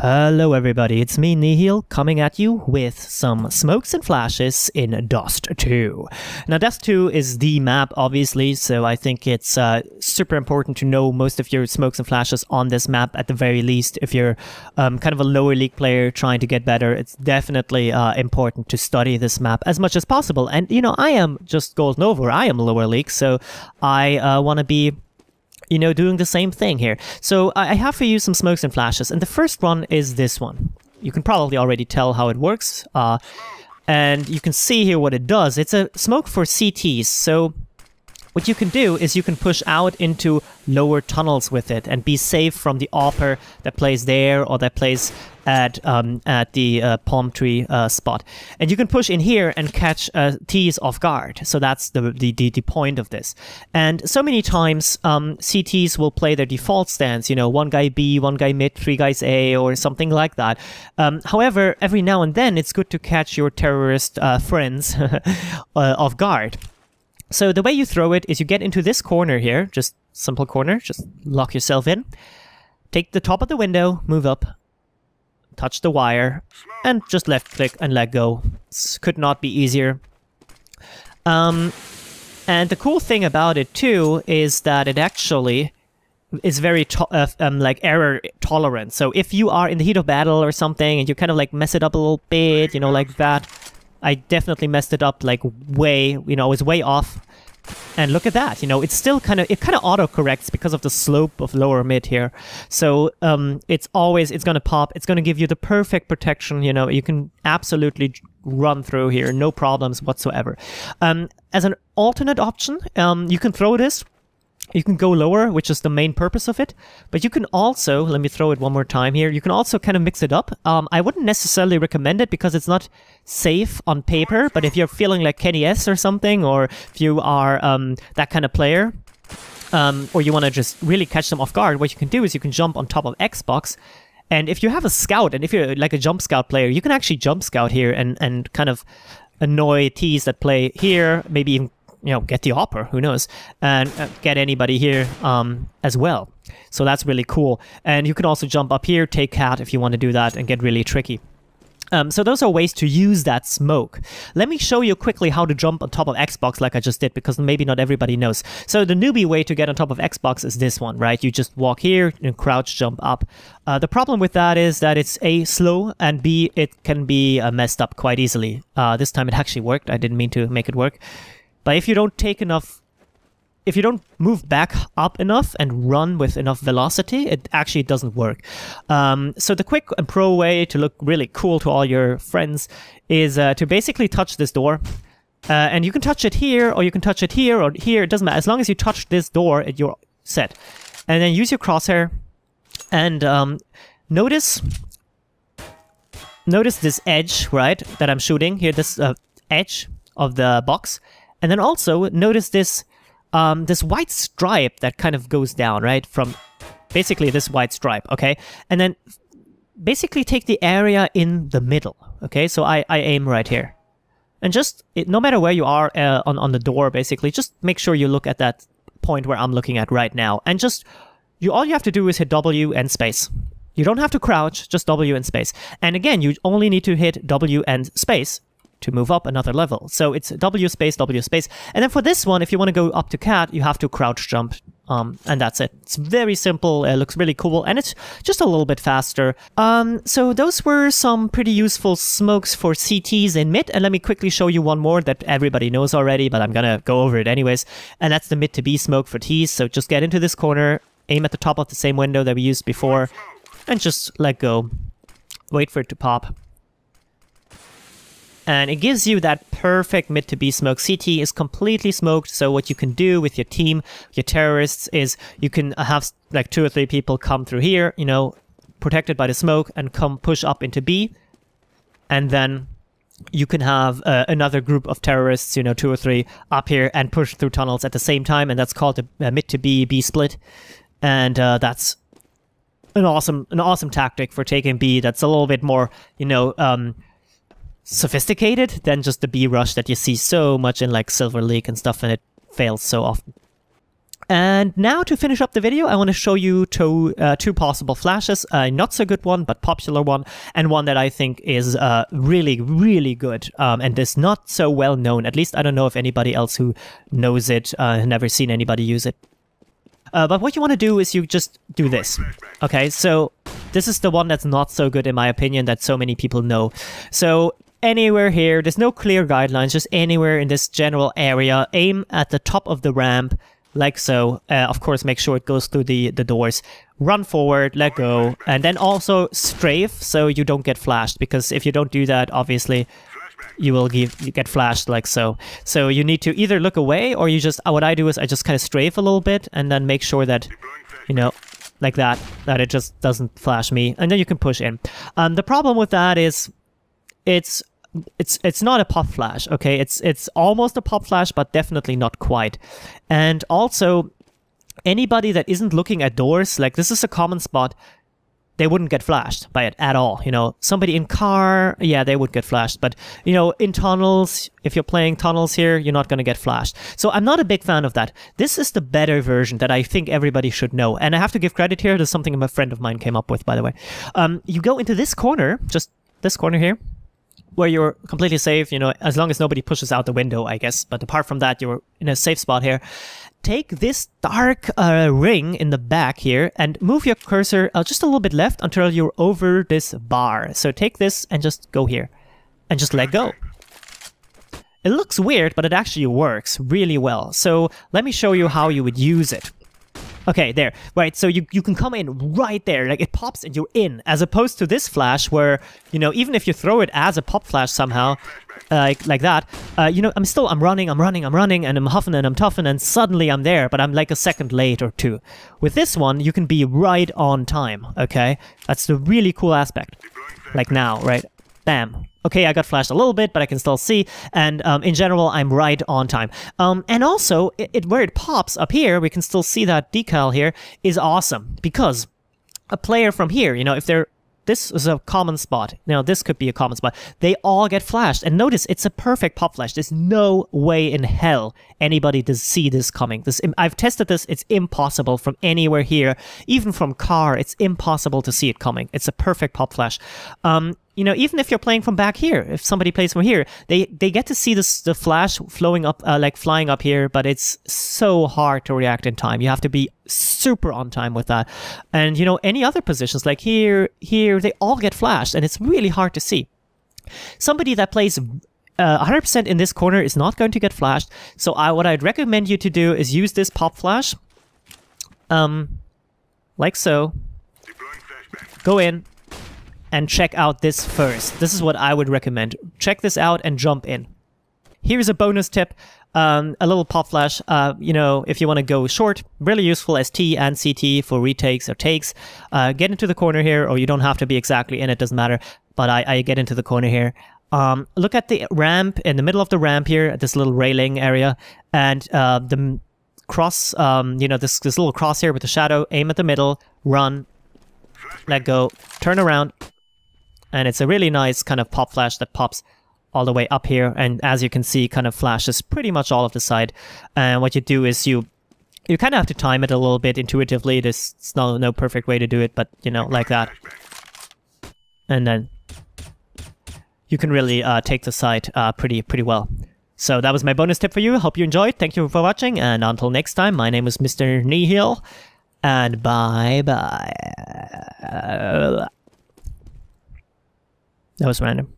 Hello everybody, it's me Nihil coming at you with some smokes and flashes in Dust2. Now Dust2 is the map obviously, so I think it's super important to know most of your smokes and flashes on this map at the very least. If you're kind of a lower league player trying to get better, it's definitely important to study this map as much as possible. And you know, I am just Golden Over, I am lower league, so I want to be doing the same thing here. So I have for you some smokes and flashes, and the first one is this one. You can probably already tell how it works, and you can see here what it does. It's a smoke for CTs, so what you can do is you can push out into lower tunnels with it and be safe from the AWPer that plays there or that plays at the palm tree spot. And you can push in here and catch Ts off guard. So that's the point of this. And so many times CTs will play their default stance, you know, one guy B, one guy mid, three guys A, or something like that. However, every now and then it's good to catch your terrorist friends off guard. So the way you throw it is you get into this corner here, just simple corner, just lock yourself in, take the top of the window, move up, touch the wire, and just left click and let go. This could not be easier. And the cool thing about it too is that it actually is very like error tolerant. So if you are in the heat of battle or something and you kind of like mess it up a little bit, you know, like that, I definitely messed it up like way, you know, I was way off. And look at that, you know, it's still kind of auto-corrects because of the slope of lower mid here. So it's going to pop, it's going to give you the perfect protection, you know, you can absolutely run through here, no problems whatsoever. As an alternate option, you can throw this. You can go lower, which is the main purpose of it, but you can also, let me throw it one more time here, you can also kind of mix it up. I wouldn't necessarily recommend it because it's not safe on paper, but if you're feeling like Kenny S or something, or if you are that kind of player, or you want to just really catch them off guard, what you can do is you can jump on top of Xbox, and if you have a scout, and if you're like a jump scout player, you can actually jump scout here and kind of annoy Ts that play here, maybe even get the AWPer, who knows, and get anybody here as well. So that's really cool. And you can also jump up here, take cat if you want to do that and get really tricky. So those are ways to use that smoke. Let me show you quickly how to jump on top of Xbox like I just did, because maybe not everybody knows. So the newbie way to get on top of Xbox is this one, right? You just walk here and crouch jump up. The problem with that is that it's A, slow, and B, it can be messed up quite easily. This time it actually worked. I didn't mean to make it work. But if you don't take enough, if you don't move back up enough and run with enough velocity, it actually doesn't work. So the quick and pro way to look really cool to all your friends is to basically touch this door. And you can touch it here, or you can touch it here, or here, it doesn't matter. As long as you touch this door, you're set. And then use your crosshair and notice this edge, right, that I'm shooting here, this edge of the box. And then also notice this this white stripe that kind of goes down, right? From basically this white stripe, okay? And then basically take the area in the middle, okay? So I aim right here. And just, no matter where you are on the door, basically, just make sure you look at that point where I'm looking at right now. And just, all you have to do is hit W and space. You don't have to crouch, just W and space. And again, you only need to hit W and space to move up another level. So it's W space, and then for this one, if you want to go up to cat, you have to crouch jump, and that's it. It's very simple, it looks really cool, and it's just a little bit faster. So those were some pretty useful smokes for CTs in mid, and let me quickly show you one more that everybody knows already, but I'm gonna go over it anyways, and that's the mid to B smoke for Ts. So just get into this corner, aim at the top of the same window that we used before, and just let go. Wait for it to pop. And it gives you that perfect mid to B smoke. CT is completely smoked, so what you can do with your team, your terrorists, is you can have like 2 or 3 people come through here, you know, protected by the smoke, and come push up into B. And then you can have another group of terrorists, you know, 2 or 3 up here and push through tunnels at the same time, and that's called the mid to B split. And that's an awesome tactic for taking B. That's a little bit more, you know, sophisticated than just the B rush that you see so much in like Silver League and stuff, and it fails so often. And now to finish up the video, I want to show you two possible flashes, a not so good one, but popular one, and one that I think is really, really good and is not so well known. At least I don't know if anybody else who knows it, never seen anybody use it. But what you want to do is you just do this. Okay, so this is the one that's not so good in my opinion that so many people know. So anywhere here, there's no clear guidelines, just anywhere in this general area, aim at the top of the ramp, like so. Of course, make sure it goes through the doors. Run forward, let go, and then also strafe so you don't get flashed, because if you don't do that, obviously, you get flashed like so. So you need to either look away or you just, what I do is I just kind of strafe a little bit and then make sure that, you know, like that it just doesn't flash me, and then you can push in. The problem with that is it's not a pop flash, okay? It's almost a pop flash, but definitely not quite. And also, anybody that isn't looking at doors, like this is a common spot, they wouldn't get flashed by it at all. You know, somebody in car, yeah, they would get flashed. But, you know, in tunnels, if you're playing tunnels here, you're not going to get flashed. So I'm not a big fan of that. This is the better version that I think everybody should know. And I have to give credit here to something a friend of mine came up with, by the way. You go into this corner, just this corner here, where you're completely safe, you know, as long as nobody pushes out the window, I guess. But apart from that, you're in a safe spot here. Take this dark ring in the back here and move your cursor just a little bit left until you're over this bar. So take this and just go here and just let go. It looks weird, but it actually works really well. So let me show you how you would use it. Okay, there. Right, so you can come in right there. Like, it pops and you're in. As opposed to this flash where, you know, even if you throw it as a pop flash somehow, like that, you know, I'm running, and I'm huffing and I'm toughing, and suddenly I'm there, but I'm like a second late or two. With this one, you can be right on time, okay? That's the really cool aspect. Like now, right? Bam. Okay, I got flashed a little bit, but I can still see, and in general, I'm right on time. And also, where it pops up here, we can still see that decal here, is awesome, because a player from here, you know, if they're, this is a common spot, now this could be a common spot, they all get flashed, and notice, it's a perfect pop flash. There's no way in hell anybody does see this coming. I've tested this, it's impossible from anywhere here, even from car, it's impossible to see it coming. It's a perfect pop flash. You know, even if you're playing from back here, if somebody plays from here, they get to see the flash flowing up, like flying up here, but it's so hard to react in time. You have to be super on time with that. And, you know, any other positions, like here, they all get flashed, and it's really hard to see. Somebody that plays 100% in this corner is not going to get flashed, so what I'd recommend you to do is use this pop flash, like so, go in, and check out this first. This is what I would recommend. Check this out and jump in. Here's a bonus tip, a little pop flash. You know, if you want to go short, really useful as T and CT for retakes or takes. Get into the corner here, or you don't have to be exactly in it, doesn't matter. But I get into the corner here. Look at the ramp, in the middle of the ramp here, at this little railing area, and the cross, you know, this little cross here with the shadow, aim at the middle, run, let go, turn around. And it's a really nice kind of pop flash that pops all the way up here. And as you can see, kind of flashes pretty much all of the side. And what you do is you kind of have to time it a little bit intuitively. There's no perfect way to do it, but, you know, like that. And then you can really take the side pretty well. So that was my bonus tip for you. Hope you enjoyed. Thank you for watching. And until next time, my name is Mr. Nihil. And bye-bye. That was random.